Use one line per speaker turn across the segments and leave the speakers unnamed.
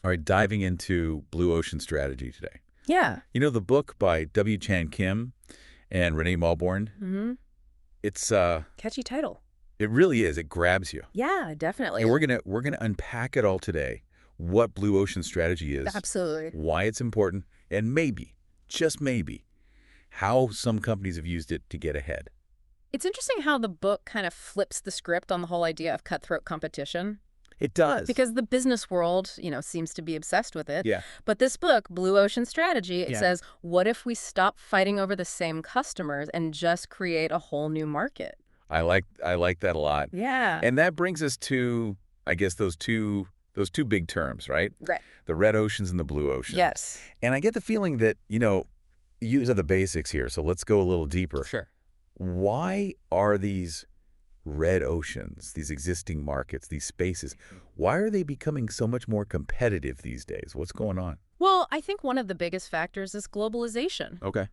All right, diving into blue ocean strategy today.
Yeah.
You know, the book by WChanKim and Renée Mauborgne,
Mm-hmm.
it's
Catchy title.
it really is. It grabs you.
Yeah, definitely.
And we're gonna unpack it all today. What blue ocean strategy is,
Absolutely.
why it's important, and maybe, just maybe, how some companies have used it to get ahead.
It's interesting how the book kind of flips the script on the whole idea of cutthroat competition.
It does.
Because the business world, seems to be obsessed with it.
Yeah.
But this book, Blue Ocean Strategy, it
Yeah.
says, what if we stop fighting over the same customers and just create a whole new market?
I like that a lot.
Yeah.
And that brings us to, I guess, those two big terms, right?
Right.
The red oceans and the blue oceans.
Yes.
And I get the feeling that, these are the basics here, so let's go a little deeper.
Sure.
Why are these red oceans, these existing markets, these spaces, why are they becoming so much more competitive these days? What's going on?
Well, I think one of the biggest factors is globalization.
Okay.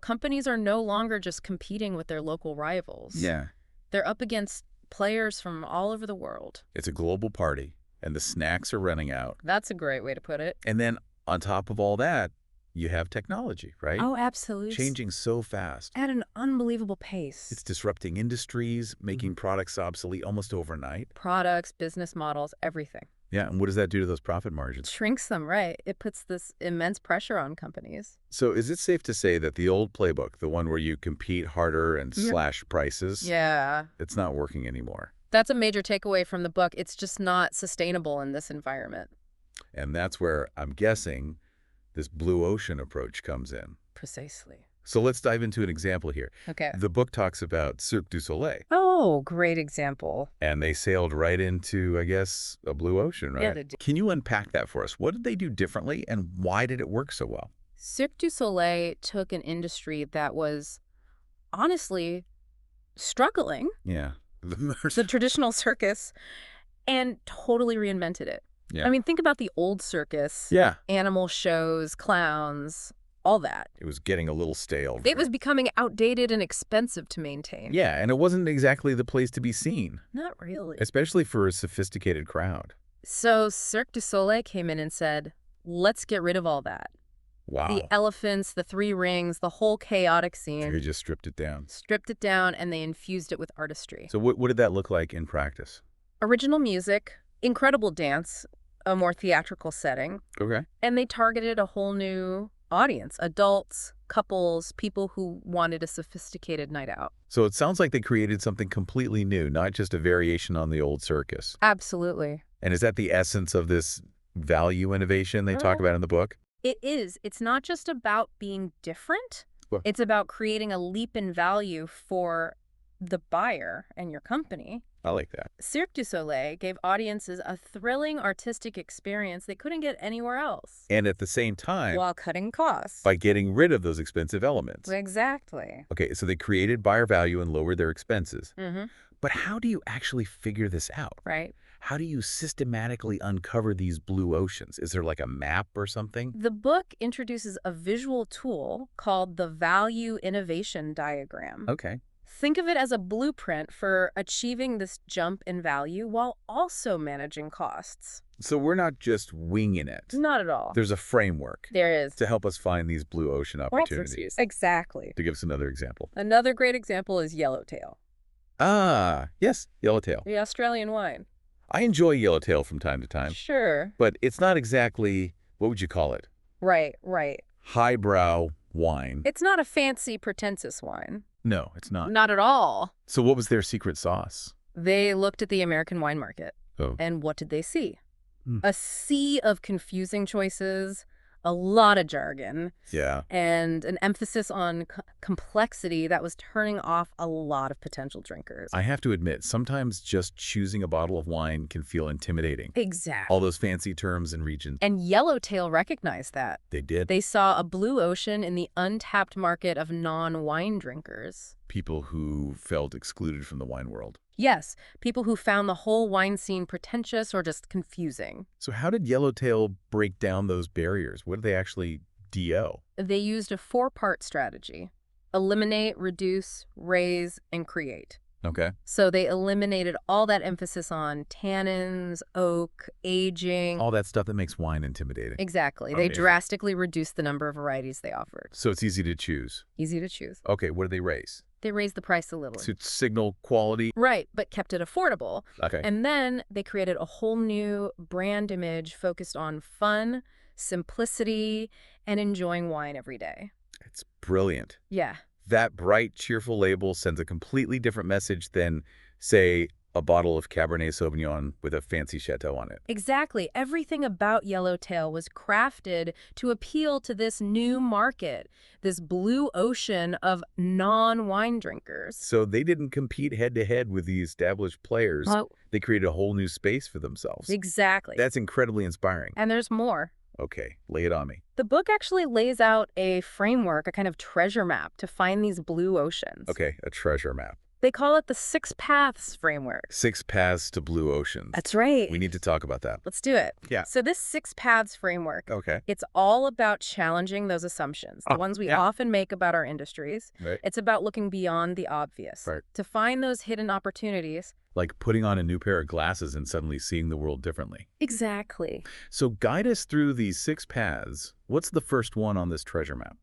Companies are no longer just competing with their local rivals.
Yeah.
They're up against players from all over the world.
It's a global party, and the snacks are running out.
That's a great way to put it.
And then on top of all that, you have technology, right?
Oh, absolutely.
Changing so fast.
At an unbelievable pace.
It's disrupting industries, making products obsolete almost overnight.
Products, business models, everything.
Yeah, and what does that do to those profit margins?
Shrinks them, right. It puts this immense pressure on companies.
So is it safe to say that the old playbook, the one where you compete harder and slash prices,
Yeah.
it's not working anymore?
That's a major takeaway from the book. It's just not sustainable in this environment.
And that's where I'm guessing this blue ocean approach comes in.
Precisely.
So let's dive into an example here.
Okay.
The book talks about Cirque du Soleil,
Oh, great example.
and they sailed right into, I guess, a blue ocean, right?
Yeah, they did.
Can you unpack that for us? What did they do differently, and why did it work so well?
Cirque du Soleil took an industry that was honestly struggling,
Yeah.
the traditional circus, and totally reinvented it.
Yeah.
I mean, think about the old circus.
Yeah.
Animal shows, clowns, all that.
It was getting a little stale.
It was becoming outdated and expensive to maintain.
Yeah, and it wasn't exactly the place to be seen,
Not really.
especially for a sophisticated crowd.
So Cirque du Soleil came in and said, let's get rid of all that.
Wow.
The elephants, the three rings, the whole chaotic
They
scene.
just stripped it down.
Stripped it down, and they infused it with artistry.
So what did that look like in practice?
Original music, incredible dance, a more theatrical setting,
Okay.
and they targeted a whole new audience, adults, couples, people who wanted a sophisticated night out.
So it sounds like they created something completely new, not just a variation on the old circus.
Absolutely.
And is that the essence of this value innovation they talk about in the book?
It is. It's not just about being different.
Well-
It's about creating a leap in value for the buyer and your company.
I like that.
Cirque du Soleil gave audiences a thrilling artistic experience they couldn't get anywhere else.
And at the same time,
While cutting costs.
by getting rid of those expensive elements.
Exactly.
Okay, so they created buyer value and lowered their expenses.
Mm-hmm.
But how do you actually figure this out?
Right.
How do you systematically uncover these blue oceans? Is there like a map or something?
The book introduces a visual tool called the Value Innovation Diagram.
Okay.
Think of it as a blueprint for achieving this jump in value while also managing costs.
So we're not just winging it.
Not at all.
There's a framework
There is.
to help us find these blue ocean opportunities.
Exactly.
To give us another example.
Another great example is Yellowtail,
Ah, yes, Yellowtail.
the Australian wine.
I enjoy Yellowtail from time to time,
Sure.
but it's not exactly, what would you call it?
Right, right.
Highbrow wine.
It's not a fancy, pretentious wine.
No, it's not.
Not at all.
So what was their secret sauce?
They looked at the American wine market,
Oh,
and what did they see?
Hmm.
A sea of confusing choices, a lot of jargon,
yeah.
and an emphasis on complexity that was turning off a lot of potential drinkers.
I have to admit, sometimes just choosing a bottle of wine can feel intimidating.
Exactly.
All those fancy terms and regions.
And Yellowtail recognized that.
They did.
They saw a blue ocean in the untapped market of non-wine drinkers.
People who felt excluded from the wine world.
Yes, people who found the whole wine scene pretentious or just confusing.
So how did Yellowtail break down those barriers? What did they actually do?
They used a four-part strategy: eliminate, reduce, raise, and create.
Okay.
So they eliminated all that emphasis on tannins, oak, aging.
All that stuff that makes wine intimidating.
Exactly. They
Amazing.
drastically reduced the number of varieties they offered.
So it's easy to choose.
Easy to choose.
Okay, what do they raise?
They raised the price a little.
To signal quality?
Right, but kept it affordable.
Okay.
And then they created a whole new brand image focused on fun, simplicity, and enjoying wine every day.
It's brilliant.
Yeah.
That bright, cheerful label sends a completely different message than, say, a bottle of Cabernet Sauvignon with a fancy chateau on it.
Exactly. Everything about Yellowtail was crafted to appeal to this new market, this blue ocean of non-wine drinkers.
So they didn't compete head-to-head with the established players.
Oh,
They created a whole new space for themselves.
exactly.
That's incredibly inspiring.
And there's more.
Okay, lay it on me.
The book actually lays out a framework, a kind of treasure map to find these blue oceans.
Okay, a treasure map.
They call it the 6 Paths framework.
6 paths to blue oceans.
That's right.
We need to talk about that.
Let's do it.
Yeah.
So this 6 Paths framework,
Okay.
it's all about challenging those assumptions, the ones we often make about our industries.
Right.
It's about looking beyond the obvious
Right.
to find those hidden opportunities.
Like putting on a new pair of glasses and suddenly seeing the world differently.
Exactly.
So guide us through these 6 paths. What's the first one on this treasure map?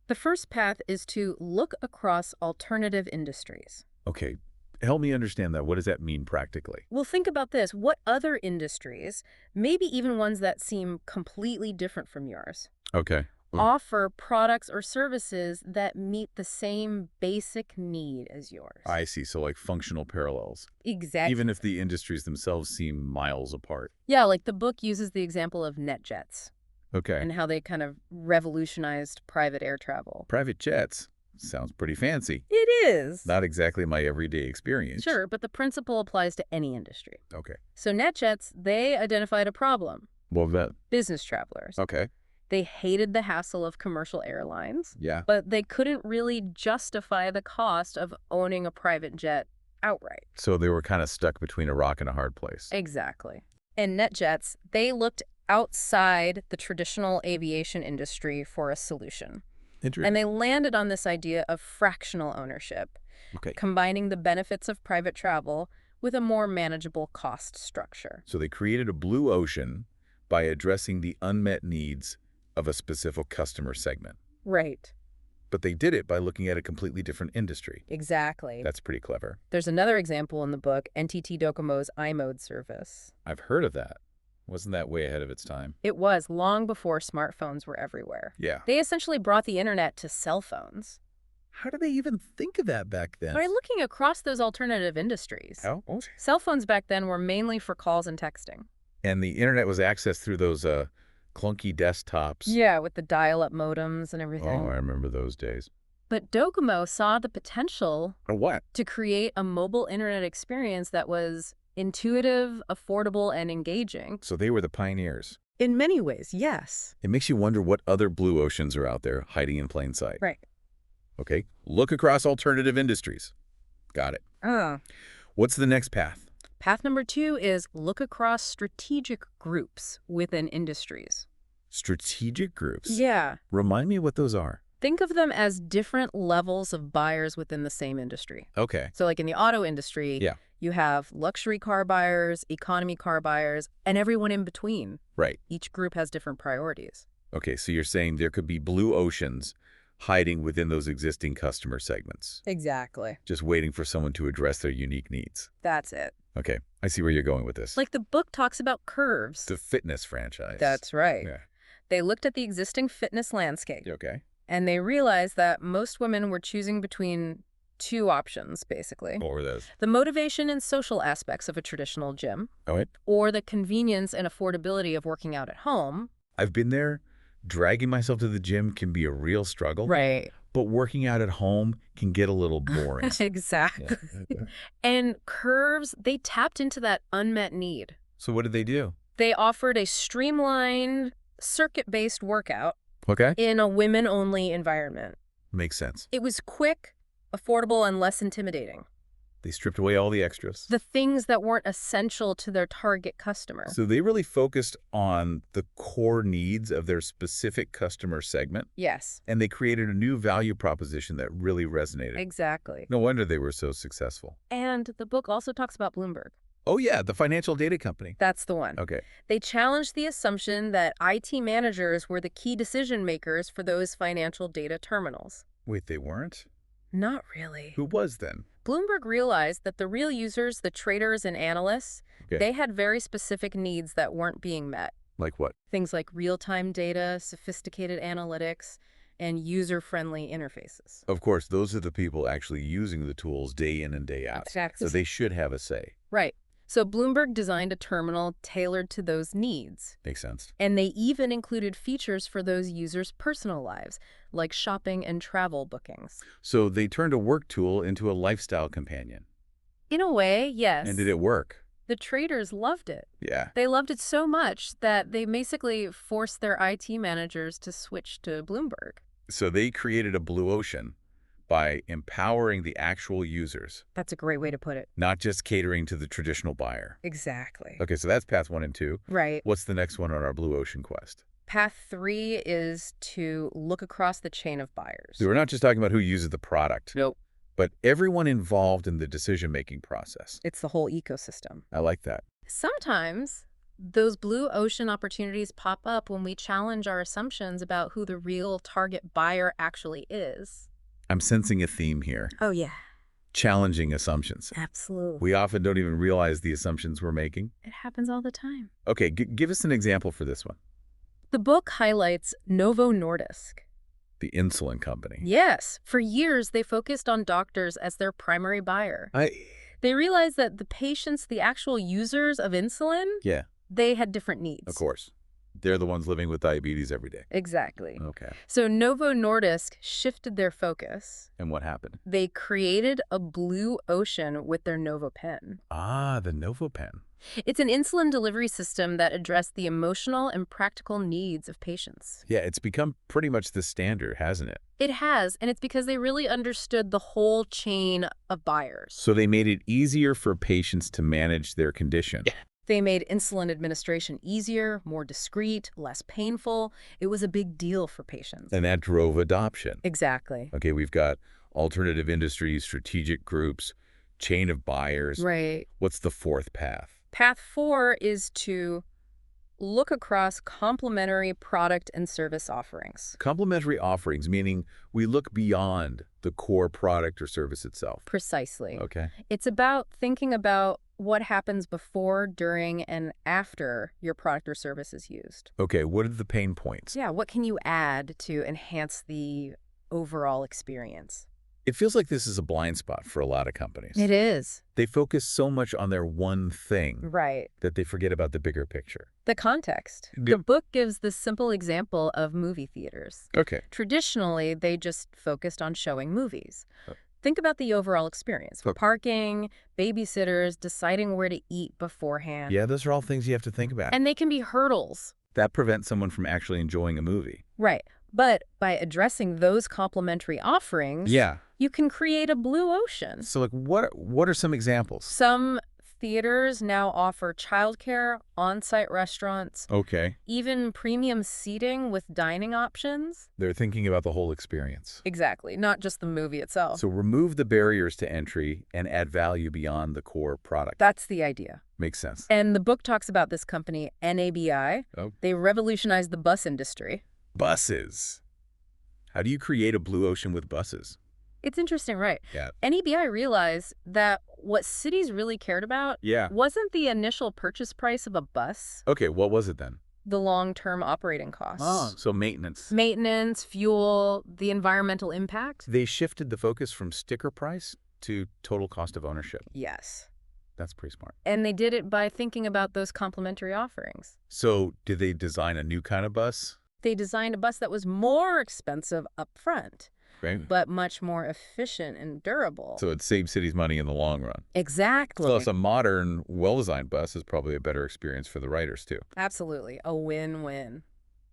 The first path is to look across alternative industries.
Okay, help me understand that. What does that mean practically?
Well, think about this. What other industries, maybe even ones that seem completely different from yours,
Okay.
offer products or services that meet the same basic need as yours?
I see. So like functional parallels.
Exactly.
Even if the industries themselves seem miles apart.
Yeah, like the book uses the example of NetJets
Okay.
and how they kind of revolutionized private air travel.
Private jets. Sounds pretty fancy.
It is.
Not exactly my everyday experience.
Sure, but the principle applies to any industry.
Okay.
So NetJets, they identified a problem.
Well, that.
Business travelers.
Okay.
They hated the hassle of commercial airlines,
Yeah.
but they couldn't really justify the cost of owning a private jet outright.
So they were kind of stuck between a rock and a hard place.
Exactly. And NetJets, they looked outside the traditional aviation industry for a solution.
Interesting.
And they landed on this idea of fractional ownership,
Okay.
combining the benefits of private travel with a more manageable cost structure.
So they created a blue ocean by addressing the unmet needs of a specific customer segment.
Right.
But they did it by looking at a completely different industry.
Exactly.
That's pretty clever.
There's another example in the book, NTT Docomo's iMode service.
I've heard of that. Wasn't that way ahead of its time?
It was long before smartphones were everywhere.
Yeah.
They essentially brought the internet to cell phones
How did they even think of that back then?
by looking across those alternative industries.
How?
Cell phones back then were mainly for calls and texting.
And the internet was accessed through those clunky desktops.
Yeah, with the dial-up modems and everything.
Oh, I remember those days.
But Docomo saw the potential
Or what?
to create a mobile internet experience that was intuitive, affordable, and engaging.
So they were the pioneers.
In many ways, yes.
It makes you wonder what other blue oceans are out there hiding in plain sight.
Right.
Okay, look across alternative industries. Got it. What's the next path?
Path number 2 is look across strategic groups within industries.
Strategic groups.
Yeah.
Remind me what those are.
Think of them as different levels of buyers within the same industry.
Okay.
So like in the auto industry,
Yeah.
you have luxury car buyers, economy car buyers, and everyone in between.
Right.
Each group has different priorities.
Okay, so you're saying there could be blue oceans hiding within those existing customer segments,
Exactly.
just waiting for someone to address their unique needs.
That's it.
Okay, I see where you're going with this.
Like the book talks about curves.
the fitness franchise.
That's right.
Yeah.
They looked at the existing fitness landscape,
Okay.
and they realized that most women were choosing between two options, basically.
What were those?
The motivation and social aspects of a traditional gym,
Oh, wait.
or the convenience and affordability of working out at home.
I've been there. Dragging myself to the gym can be a real struggle.
Right.
But working out at home can get a little boring.
Exactly. And curves, they tapped into that unmet need.
So what did they do?
They offered a streamlined, circuit-based workout
Okay.
in a women-only environment.
Makes sense.
It was quick, affordable, and less intimidating.
They stripped away all the extras.
The things that weren't essential to their target customer.
So they really focused on the core needs of their specific customer segment,
Yes,
and they created a new value proposition that really resonated.
exactly.
No wonder they were so successful.
And the book also talks about Bloomberg.
Oh, yeah, the financial data company.
That's the one.
Okay.
They challenged the assumption that IT managers were the key decision makers for those financial data terminals.
Wait, they weren't?
Not really.
Who was then?
Bloomberg realized that the real users, the traders and analysts,
Okay.
they had very specific needs that weren't being met.
Like what?
Things like real-time data, sophisticated analytics, and user-friendly interfaces.
Of course, those are the people actually using the tools day in and day out.
Exactly.
So they should have a say.
Right. So Bloomberg designed a terminal tailored to those needs.
Makes sense.
And they even included features for those users' personal lives, like shopping and travel bookings.
So they turned a work tool into a lifestyle companion.
In a way, yes.
And did it work?
The traders loved it.
Yeah.
They loved it so much that they basically forced their IT managers to switch to Bloomberg.
So they created a blue ocean by empowering the actual users,
That's a great way to put it.
not just catering to the traditional buyer.
Exactly.
Okay, so that's path 1 and 2.
Right.
What's the next one on our blue ocean quest?
Path 3 is to look across the chain of buyers.
So we're not just talking about who uses the product,
Nope.
but everyone involved in the decision-making process.
It's the whole ecosystem.
I like that.
Sometimes those blue ocean opportunities pop up when we challenge our assumptions about who the real target buyer actually is.
I'm sensing a theme here.
Oh, yeah.
Challenging assumptions.
Absolutely.
We often don't even realize the assumptions we're making.
It happens all the time.
Okay, give us an example for this one.
The book highlights Novo Nordisk.
The insulin company.
Yes, for years they focused on doctors as their primary buyer. They realized that the patients, the actual users of insulin,
Yeah,
they had different needs.
of course. They're the ones living with diabetes every day.
Exactly.
Okay.
So Novo Nordisk shifted their focus.
And what happened?
They created a blue ocean with their NovoPen.
Ah, the NovoPen.
It's an insulin delivery system that addressed the emotional and practical needs of patients.
Yeah, it's become pretty much the standard, hasn't it?
It has, and it's because they really understood the whole chain of buyers.
So they made it easier for patients to manage their condition.
They made insulin administration easier, more discreet, less painful. It was a big deal for patients.
And that drove adoption.
Exactly.
Okay, we've got alternative industries, strategic groups, chain of buyers.
Right.
What's the fourth path?
Path 4 is to look across complementary product and service offerings.
Complementary offerings, meaning we look beyond the core product or service itself.
Precisely.
Okay.
It's about thinking about what happens before, during, and after your product or service is used.
Okay, what are the pain points?
Yeah, what can you add to enhance the overall experience?
It feels like this is a blind spot for a lot of companies.
It is.
They focus so much on their one thing
Right.
that they forget about the bigger picture.
The context.
Good.
The book gives the simple example of movie theaters.
Okay.
Traditionally, they just focused on showing movies. Think about the overall experience.
Okay.
Parking, babysitters, deciding where to eat beforehand.
Yeah, those are all things you have to think about.
And they can be hurdles.
That prevents someone from actually enjoying a movie.
Right. But by addressing those complementary offerings,
Yeah.
you can create a blue ocean.
So, like, what are some examples?
Some theaters now offer childcare, on-site restaurants,
Okay.
even premium seating with dining options.
They're thinking about the whole experience.
Exactly, not just the movie itself.
So remove the barriers to entry and add value beyond the core product.
That's the idea.
Makes sense.
And the book talks about this company, NABI.
Oh.
They revolutionized the bus industry.
Buses. How do you create a blue ocean with buses?
It's interesting, right?
Yeah.
NABI realized that what cities really cared about
Yeah.
wasn't the initial purchase price of a bus,
Okay, what was it then?
the long-term operating costs.
So maintenance.
Maintenance, fuel, the environmental impact.
They shifted the focus from sticker price to total cost of ownership.
Yes.
That's pretty smart.
And they did it by thinking about those complementary offerings.
So did they design a new kind of bus?
They designed a bus that was more expensive up front,
Right.
but much more efficient and durable.
So it saves cities money in the long run.
Exactly.
Plus, a modern, well-designed bus is probably a better experience for the riders, too.
Absolutely. A win-win.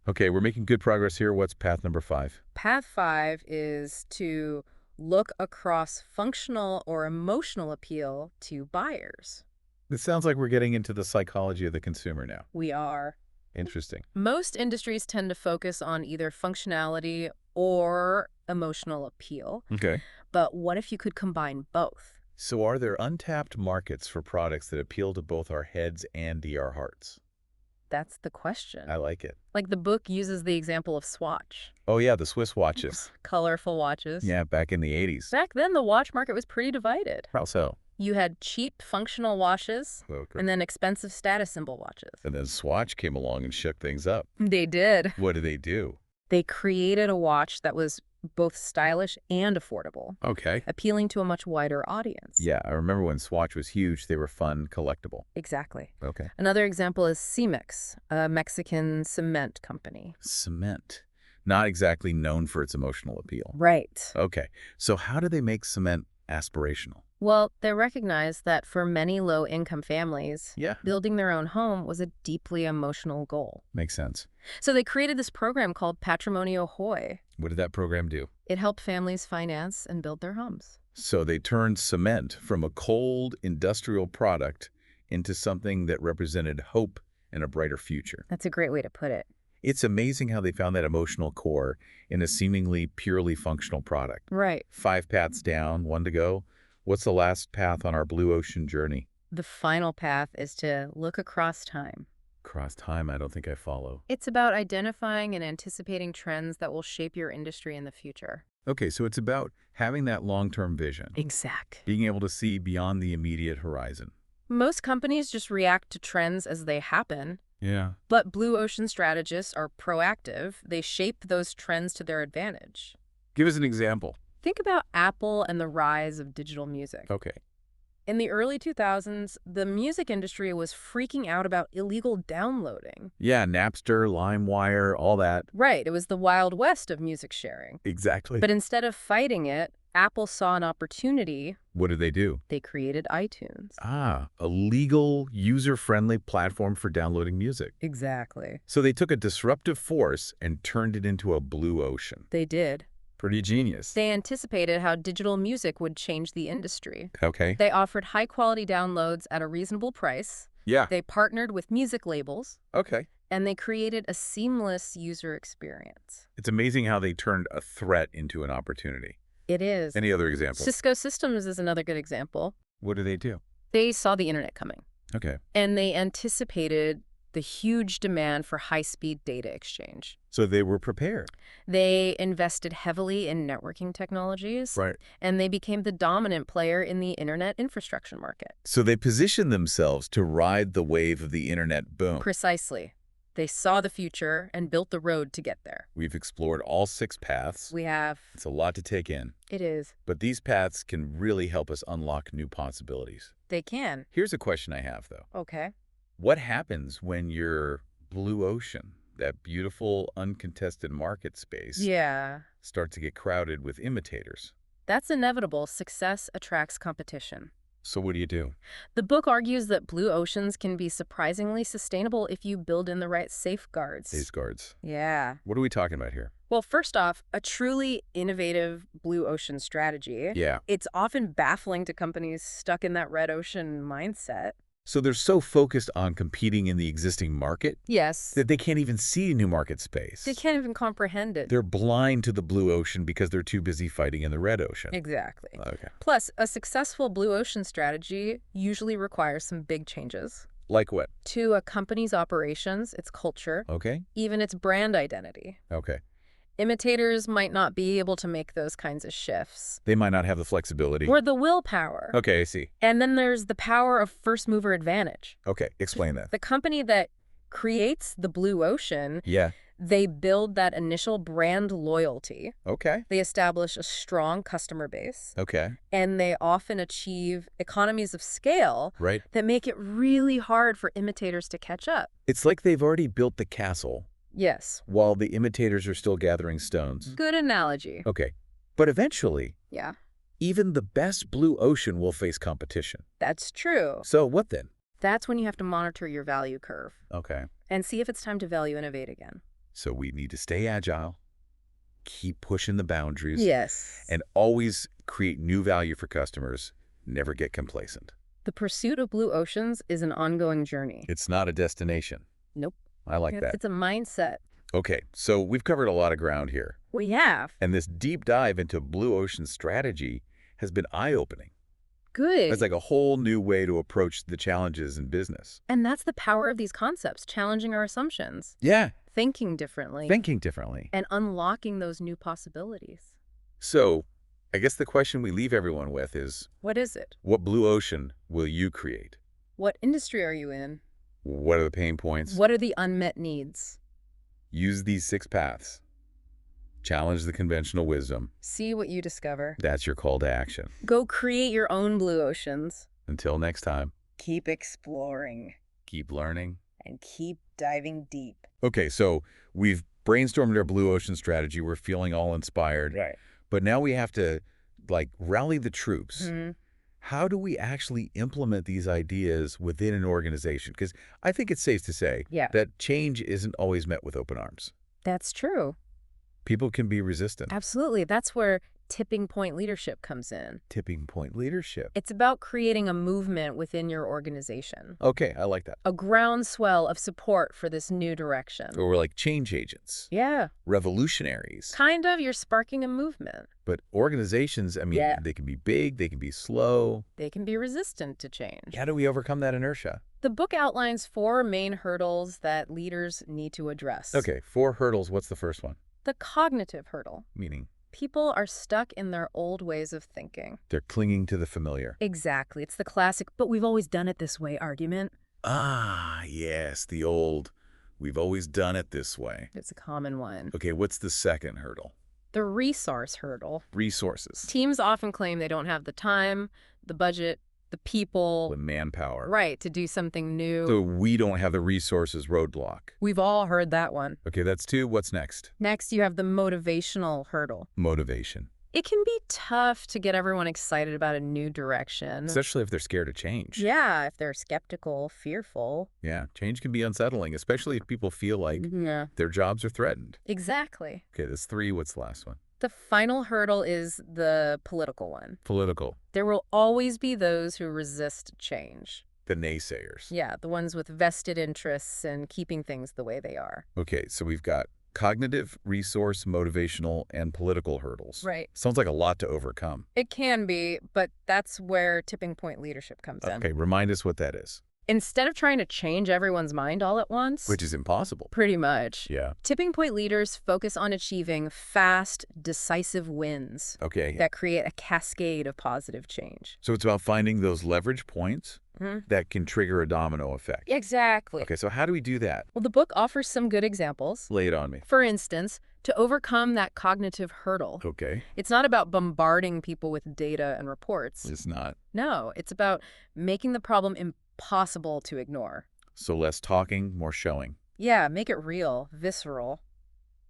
Okay, we're making good progress here. What's path number 5?
Path 5 is to look across functional or emotional appeal to buyers.
It sounds like we're getting into the psychology of the consumer now.
We are.
Interesting.
Most industries tend to focus on either functionality or emotional appeal.
Okay.
But what if you could combine both?
So are there untapped markets for products that appeal to both our heads and our hearts?
That's the question.
I like it.
Like the book uses the example of Swatch.
Oh, yeah, the Swiss watches.
Colorful watches.
Yeah, back in the 80s.
Back then, the watch market was pretty divided.
How so?
You had cheap, functional watches
Okay.
and then expensive status symbol watches.
And then Swatch came along and shook things up.
They did.
What did they do?
They created a watch that was both stylish and affordable,
Okay.
appealing to a much wider audience.
Yeah, I remember when Swatch was huge, they were fun, collectible.
Exactly.
Okay.
Another example is Cemex, a Mexican cement company.
Cement. Not exactly known for its emotional appeal.
Right.
Okay. So how do they make cement aspirational?
Well, they recognized that for many low-income families,
Yeah.
building their own home was a deeply emotional goal.
Makes sense.
So they created this program called Patrimonio Hoy.
What did that program do?
It helped families finance and build their homes.
So they turned cement from a cold industrial product into something that represented hope and a brighter future.
That's a great way to put it.
It's amazing how they found that emotional core in a seemingly purely functional product.
Right.
5 paths down, 1 to go. What's the last path on our blue ocean journey?
The final path is to look across time.
Across time, I don't think I follow.
It's about identifying and anticipating trends that will shape your industry in the future.
Okay, so it's about having that long-term vision,
Exact.
being able to see beyond the immediate horizon.
Most companies just react to trends as they happen,
Yeah.
but blue ocean strategists are proactive. They shape those trends to their advantage.
Give us an example.
Think about Apple and the rise of digital music.
Okay.
In the early 2000s, the music industry was freaking out about illegal downloading.
Yeah, Napster, LimeWire, all that.
Right, it was the Wild West of music sharing.
Exactly.
But instead of fighting it, Apple saw an opportunity.
What did they do?
They created iTunes.
Ah, a legal, user-friendly platform for downloading music.
Exactly.
So they took a disruptive force and turned it into a blue ocean.
They did.
Pretty genius.
They anticipated how digital music would change the industry.
Okay.
They offered high-quality downloads at a reasonable price.
Yeah.
They partnered with music labels.
Okay.
And they created a seamless user experience.
It's amazing how they turned a threat into an opportunity.
It is.
Any other examples?
Cisco Systems is another good example.
What do they do?
They saw the internet coming,
Okay.
and they anticipated the huge demand for high-speed data exchange.
So they were prepared.
They invested heavily in networking technologies,
Right.
and they became the dominant player in the internet infrastructure market.
So they positioned themselves to ride the wave of the internet boom.
Precisely. They saw the future and built the road to get there.
We've explored all 6 paths.
We have.
It's a lot to take in.
It is.
But these paths can really help us unlock new possibilities.
They can.
Here's a question I have, though.
Okay.
What happens when your blue ocean, that beautiful, uncontested market space,
Yeah.
starts to get crowded with imitators?
That's inevitable. Success attracts competition.
So what do you do?
The book argues that blue oceans can be surprisingly sustainable if you build in the right safeguards.
Safeguards.
Yeah.
What are we talking about here?
Well, first off, a truly innovative blue ocean strategy.
Yeah.
It's often baffling to companies stuck in that red ocean mindset.
So they're so focused on competing in the existing market
Yes.
that they can't even see new market space.
They can't even comprehend it.
They're blind to the blue ocean because they're too busy fighting in the red ocean.
Exactly.
Okay.
Plus, a successful blue ocean strategy usually requires some big changes
Like what?
to a company's operations, its culture,
Okay.
even its brand identity.
Okay.
Imitators might not be able to make those kinds of shifts.
They might not have the flexibility.
Or the willpower.
Okay, I see.
And then there's the power of first mover advantage.
Okay, explain that.
The company that creates the blue ocean,
Yeah.
they build that initial brand loyalty.
Okay.
They establish a strong customer base.
Okay.
And they often achieve economies of scale
Right.
that make it really hard for imitators to catch up.
It's like they've already built the castle
Yes.
while the imitators are still gathering stones.
Good analogy.
Okay. But eventually,
Yeah,
even the best blue ocean will face competition.
that's true.
So what then?
That's when you have to monitor your value curve
Okay.
and see if it's time to value innovate again.
So we need to stay agile, keep pushing the boundaries
Yes.
and always create new value for customers, never get complacent.
The pursuit of blue oceans is an ongoing journey.
It's not a destination.
Nope.
I like that.
It's a mindset.
Okay, so we've covered a lot of ground here.
We have.
And this deep dive into blue ocean strategy has been eye-opening.
Good.
It's like a whole new way to approach the challenges in business.
And that's the power of these concepts, challenging our assumptions,
Yeah,
thinking differently,
thinking differently.
and unlocking those new possibilities.
So, I guess the question we leave everyone with is,
What is it?
what blue ocean will you create?
What industry are you in?
What are the pain points?
What are the unmet needs?
Use these 6 paths. Challenge the conventional wisdom.
See what you discover.
That's your call to action.
Go create your own blue oceans.
Until next time,
Keep exploring
keep learning.
and keep diving deep.
Okay, so we've brainstormed our blue ocean strategy. We're feeling all inspired.
Right.
But now we have to, rally the troops. How do we actually implement these ideas within an organization? Because I think it's safe to say that change isn't always met with open arms.
That's true.
People can be resistant.
Absolutely. That's where tipping point leadership comes in.
Tipping point leadership.
It's about creating a movement within your organization.
Okay, I like that.
A groundswell of support for this new direction.
Or we're like change agents,
Yeah.
revolutionaries.
Kind of. You're sparking a movement.
But organizations, I mean, they can be big, they can be slow.
They can be resistant to change.
How do we overcome that inertia?
The book outlines 4 main hurdles that leaders need to address.
Okay, 4 hurdles. What's the first one?
The cognitive hurdle.
Meaning?
People are stuck in their old ways of thinking.
They're clinging to the familiar.
Exactly. It's the classic, but we've always done it this way argument.
Ah, yes, the old, we've always done it this way.
It's a common one.
Okay, what's the second hurdle?
The resource hurdle.
Resources.
Teams often claim they don't have the time, the budget, the people,
The manpower.
right, to do something new.
So we don't have the resources roadblock.
We've all heard that one.
Okay, that's 2. What's next?
Next, you have the motivational hurdle.
Motivation.
It can be tough to get everyone excited about a new direction.
Especially if they're scared of change.
Yeah, if they're skeptical, fearful.
Yeah, change can be unsettling, especially if people feel like
Yeah.
their jobs are threatened.
Exactly.
Okay, that's 3. What's the last one?
The final hurdle is the political one.
Political.
There will always be those who resist change.
The naysayers.
Yeah, the ones with vested interests in keeping things the way they are.
Okay, so we've got cognitive, resource, motivational, and political hurdles.
Right.
Sounds like a lot to overcome.
It can be, but that's where tipping point leadership comes in.
Okay, remind us what that is.
Instead of trying to change everyone's mind all at once,
Which is impossible.
pretty much,
Yeah.
tipping point leaders focus on achieving fast, decisive wins
Okay.
that create a cascade of positive change.
So it's about finding those leverage points that can trigger a domino effect.
Exactly.
Okay, so how do we do that?
Well, the book offers some good examples.
Lay it on me.
For instance, to overcome that cognitive hurdle,
Okay.
it's not about bombarding people with data and reports.
It's not.
No, it's about making the problem impossible to ignore.
So less talking, more showing.
Yeah, make it real, visceral.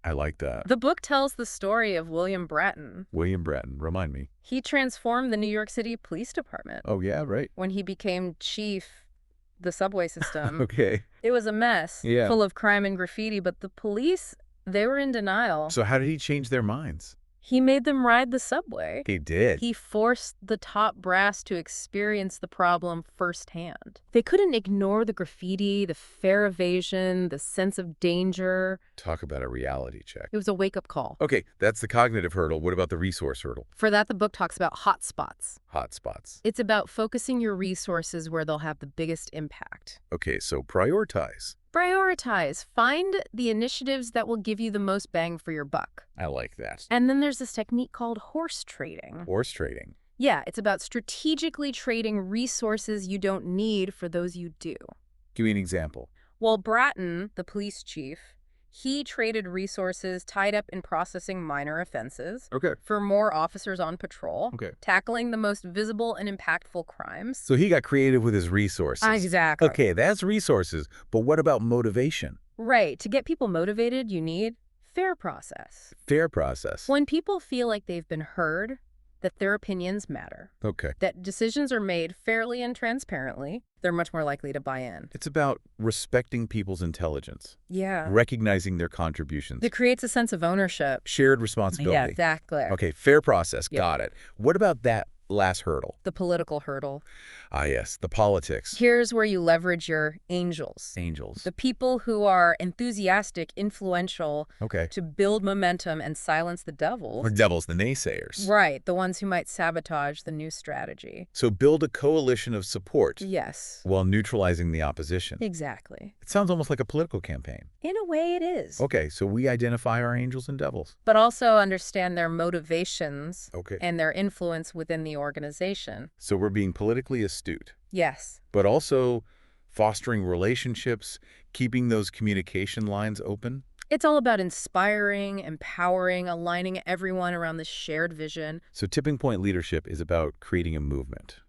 I like that.
The book tells the story of William Bratton.
William Bratton, remind me.
He transformed the New York City Police Department.
Oh, yeah, right.
When he became chief, the subway system.
Okay.
It was a mess,
Yeah.
full of crime and graffiti, but the police, they were in denial.
So how did he change their minds?
He made them ride the subway.
He did.
He forced the top brass to experience the problem firsthand. They couldn't ignore the graffiti, the fare evasion, the sense of danger.
Talk about a reality check.
It was a wake-up call.
Okay, that's the cognitive hurdle. What about the resource hurdle?
For that, the book talks about hotspots.
Hotspots.
It's about focusing your resources where they'll have the biggest impact.
Okay, so prioritize.
Prioritize. Find the initiatives that will give you the most bang for your buck.
I like that.
And then there's this technique called horse trading.
Horse trading.
Yeah, it's about strategically trading resources you don't need for those you do.
Give me an example.
Well, Bratton, the police chief, he traded resources tied up in processing minor offenses
Okay.
for more officers on patrol,
Okay.
tackling the most visible and impactful crimes.
So he got creative with his resources.
Exactly.
Okay, that's resources. But what about motivation?
Right. To get people motivated, you need fair process.
Fair process.
When people feel like they've been heard, that their opinions matter.
Okay.
That decisions are made fairly and transparently. They're much more likely to buy in.
It's about respecting people's intelligence.
Yeah.
Recognizing their contributions.
It creates a sense of ownership.
Shared responsibility.
Yeah, exactly.
Okay, fair process.
Yep.
Got it. What about that last hurdle?
The political hurdle.
Ah, yes, the politics.
Here's where you leverage your angels.
Angels.
The people who are enthusiastic, influential,
Okay.
to build momentum and silence the devils.
Or devils, the naysayers.
Right, the ones who might sabotage the new strategy.
So build a coalition of support
Yes.
while neutralizing the opposition.
Exactly.
It sounds almost like a political campaign.
In a way, it is.
Okay, so we identify our angels and devils.
But also understand their motivations
Okay.
and their influence within the organization.
So we're being politically astute,
Yes.
but also fostering relationships, keeping those communication lines open.
It's all about inspiring, empowering, aligning everyone around this shared vision.
So tipping point leadership is about creating a movement.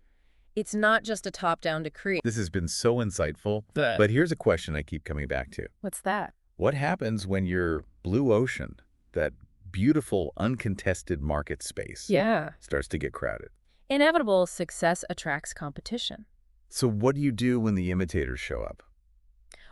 It's not just a top-down decree.
This has been so insightful, but here's a question I keep coming back to.
What's that?
What happens when your blue ocean, that beautiful, uncontested market space, starts to get crowded?
Inevitable success attracts competition.
So what do you do when the imitators show up?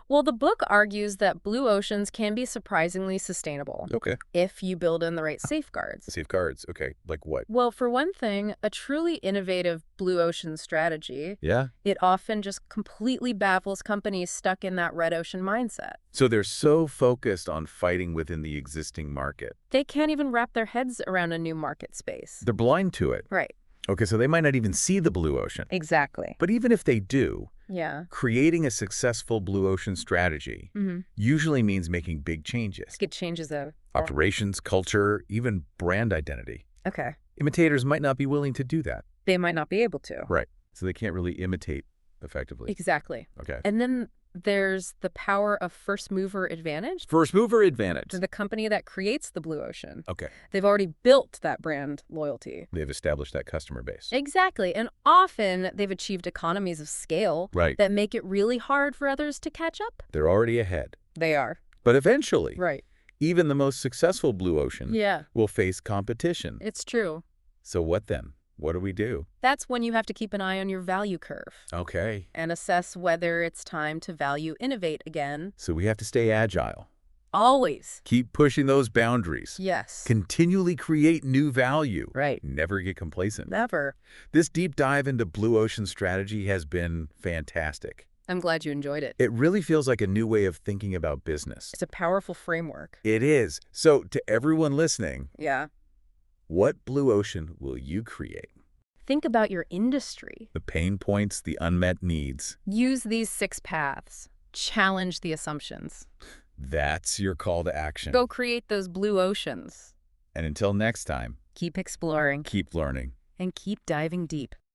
Well, the book argues that blue oceans can be surprisingly sustainable
Okay.
if you build in the right safeguards.
Safeguards. Okay. Like what?
Well, for one thing, a truly innovative blue ocean strategy,
Yeah.
it often just completely baffles companies stuck in that red ocean mindset.
So they're so focused on fighting within the existing market.
They can't even wrap their heads around a new market space.
They're blind to it.
Right.
Okay, so they might not even see the blue ocean.
Exactly.
But even if they do,
Yeah.
creating a successful blue ocean strategy usually means making big changes.
It changes the
Operations, culture, even brand identity.
Okay.
Imitators might not be willing to do that.
They might not be able to.
Right. So they can't really imitate effectively.
Exactly.
Okay.
And then there's the power of first mover advantage.
First mover advantage.
To the company that creates the blue ocean.
Okay.
They've already built that brand loyalty.
They've established that customer base.
Exactly. And often they've achieved economies of scale
Right.
that make it really hard for others to catch up.
They're already ahead.
They are.
But eventually,
Right.
even the most successful blue ocean will face competition.
It's true.
So what then? What do we do?
That's when you have to keep an eye on your value curve
Okay.
and assess whether it's time to value innovate again.
So we have to stay agile.
Always.
Keep pushing those boundaries.
Yes.
Continually create new value.
Right.
Never get complacent.
Never.
This deep dive into blue ocean strategy has been fantastic.
I'm glad you enjoyed it.
It really feels like a new way of thinking about business.
It's a powerful framework.
It is. So to everyone listening,
Yeah.
what blue ocean will you create?
Think about your industry.
The pain points, the unmet needs.
Use these 6 paths. Challenge the assumptions.
That's your call to action.
Go create those blue oceans.
And until next time,
Keep exploring
keep learning.
and keep diving deep.